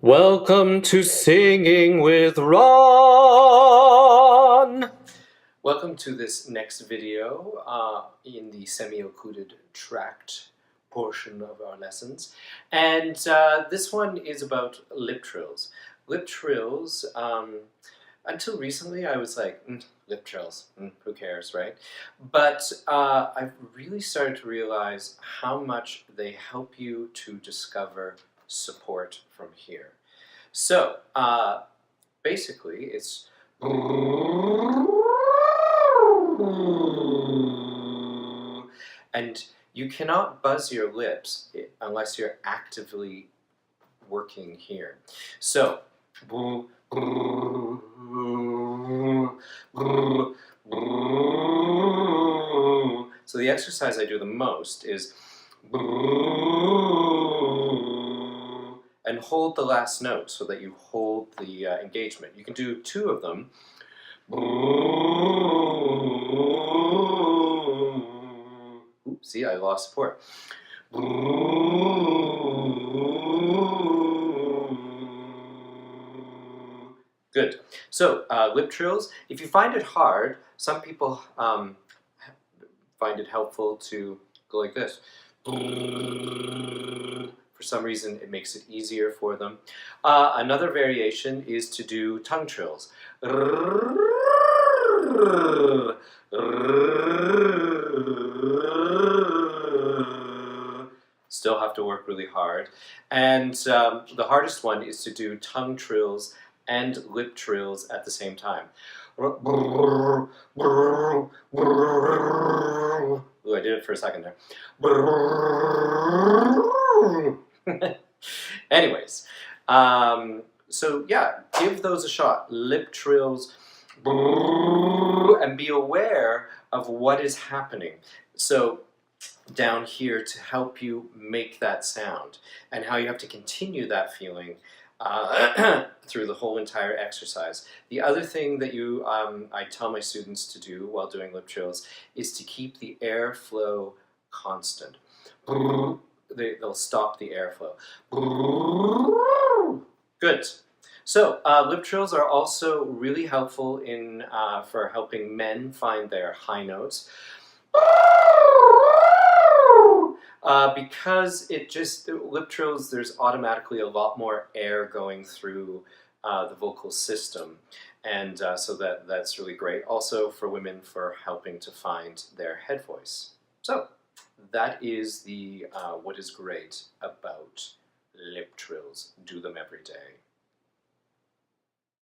Welcome to Singing with Ron! Welcome to this next video in the semi-occluded tract portion of our lessons. And this one is about lip trills. Lip trills, until recently I was like, lip trills, who cares, right? But I've really started to realize how much they help you to discover support from here. So, basically, it's and you cannot buzz your lips unless you're actively working here. So, the exercise I do the most is and hold the last note so that you hold the engagement. You can do two of them. Oops, see, I lost support. Good. So, lip trills, if you find it hard, some people find it helpful to go like this. For some reason, it makes it easier for them. Another variation is to do tongue trills. Still have to work really hard. And the hardest one is to do tongue trills and lip trills at the same time. Ooh, I did it for a second there. Anyways, so yeah, give those a shot. Lip trills, and be aware of what is happening. So down here to help you make that sound, and how you have to continue that feeling through the whole entire exercise. The other thing that I tell my students to do while doing lip trills is to keep the airflow constant. They'll stop the airflow. Good. So lip trills are also really helpful for helping men find their high notes. Because lip trills, there's automatically a lot more air going through the vocal system, and so that's really great. Also for women, for helping to find their head voice. So that is what is great about lip trills. Do them every day.